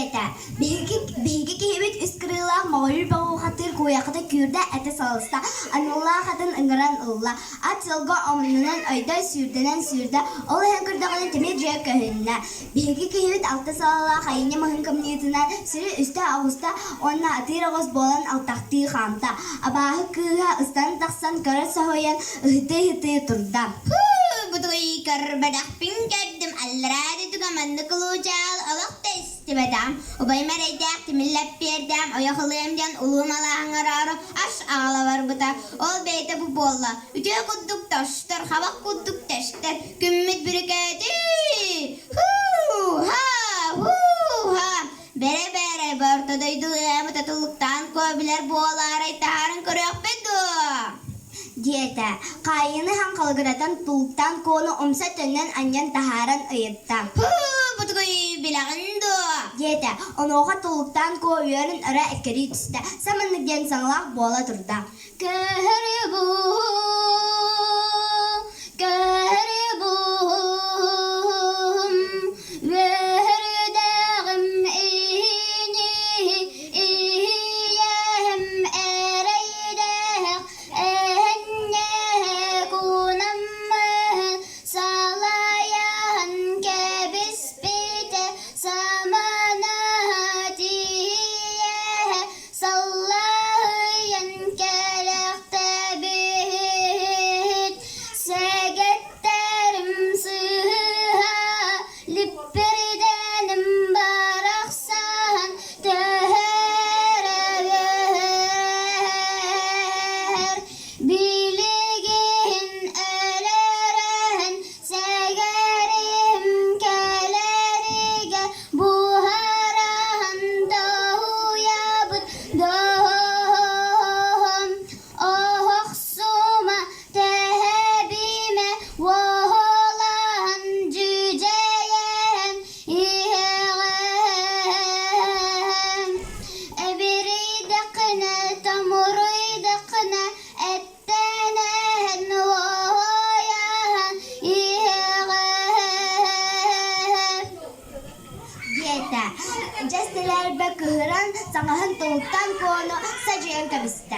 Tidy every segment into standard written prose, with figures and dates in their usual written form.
Dieta, bihi kehibet iskrilah mağlul bağı hatır koyakta kürde ete salsa anullah kadın ıngaran Allah at yolga amnunan ayda sürdenen sürde ola hankırdağının temir cek kahınna bihi kehibet altta sallah hayne mahın kamniyetinden sürü üstte ağusta onna atir ağız bolan altakti xamta abahı kıha ıstan taksan kara sahoyan hıtı turda. Butuy karbadak pingkadim alradi tugamandı kulucal alak testi bedam ubay mereydak timillap pierdam oyakılıyamdan ulumalan araro aş ağla var buta ol beyte bu bolla ütüye kudduk taştır havak kudduk taştır kümmit biriketi ha bere bere bortadaydı yamı tatuluktan kobiler boğalara taharın kırıyor bedu. Dieta, kayını hankalıgıratan tuluktan konu omsa tönnen anyan taharan ayıtta. Butuy bilagando. Dieta, onoka tuluktan ko uyarın ara ekeri tüste. Samanlık gen sanlak bola turda. Kehribu, kehribuhum, verdağım iyiyem ereydek, salayan kebispite samanatiye sallayan kelekte bit segetterim sıha lippirdenim baraksan teherever biligin eleren segerim kelerige buharan doğuyabıt doğum oksuma tehebime voholan cüceyen iheğem ebiridekine tamuridekine ettenen vohoyan iheğem. Dieta, jestiler bekıhıran sangahan tuluktan kono sajayan kabista.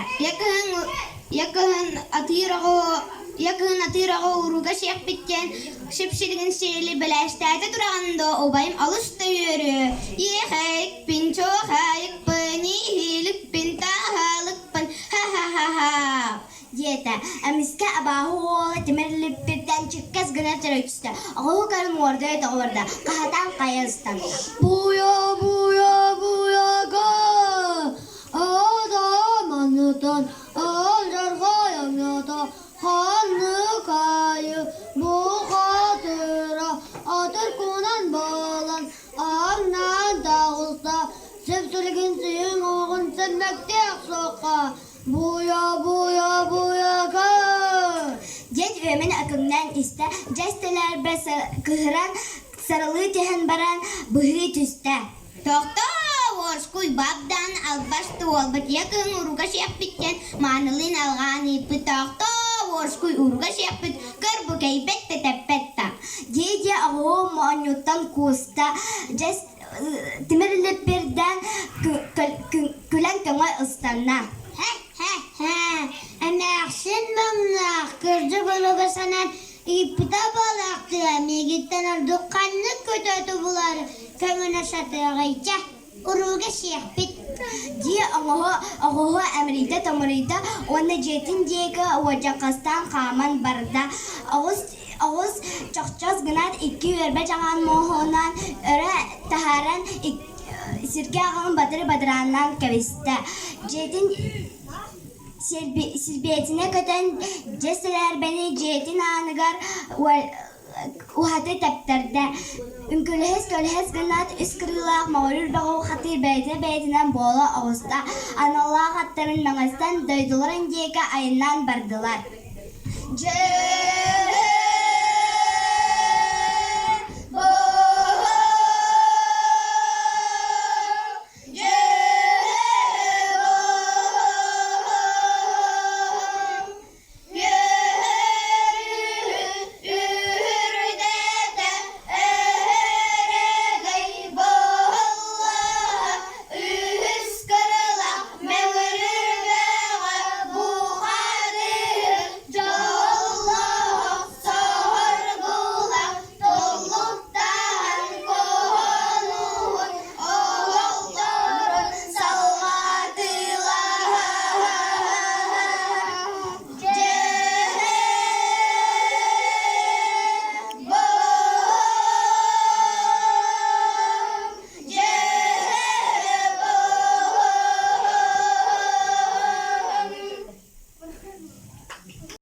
Yakın atirago uruga şek bitken şipşiligin şeyli belaştayda durağında obayım alışta yürü. Yehek pin çoğayık pini hilik pin tahalık pin ha ha ha ha. Dieta, amiska abahu ola timirli birden çıkkaz gına teröküste. Ağu karım orada da orada. Kahatan kayastan. Buya ga adam anıdan alcar kayamyada hanlı kayı bu hatıra atır kunan bağlan ağırnan dağılsa sepsülgün suyun oğun sevmekte soka buya ga. Jet ömen akımdan iste. Jestiler be kıhıran sarılı tehen baran bıhri tüste. Tokto Worskuy babdan albaştı olbat yakın uruga şek bitken manılın algan ipi tokto Worskuy uruga şek bit kırbu keybette tepetta. Diye ağu manyutan kusta. Just timirli birden külen kama ıstanna. Anaksin mamnak kırcı buluga sanan ipta balaktı amigitten oldu kanlı kötü bular kömüne şatığıyca uruga şehbit. Diye ağu Amerika tamarita ona jetin diyega vajakastan kaman barda. Ağuz çokçaz gınat iki verbe cangan mohonan öre taharan sirke ağın badırandan kavista. Jetin Silbiyetine köten ceseler beni cihetin anıgar uhatı teptirde. Ünkülhes gınat üskırılak mağlul bağı hatir beytinden boğla ağusta. Anallah hatların mağastan döydülerin diyeke ayından bardılar.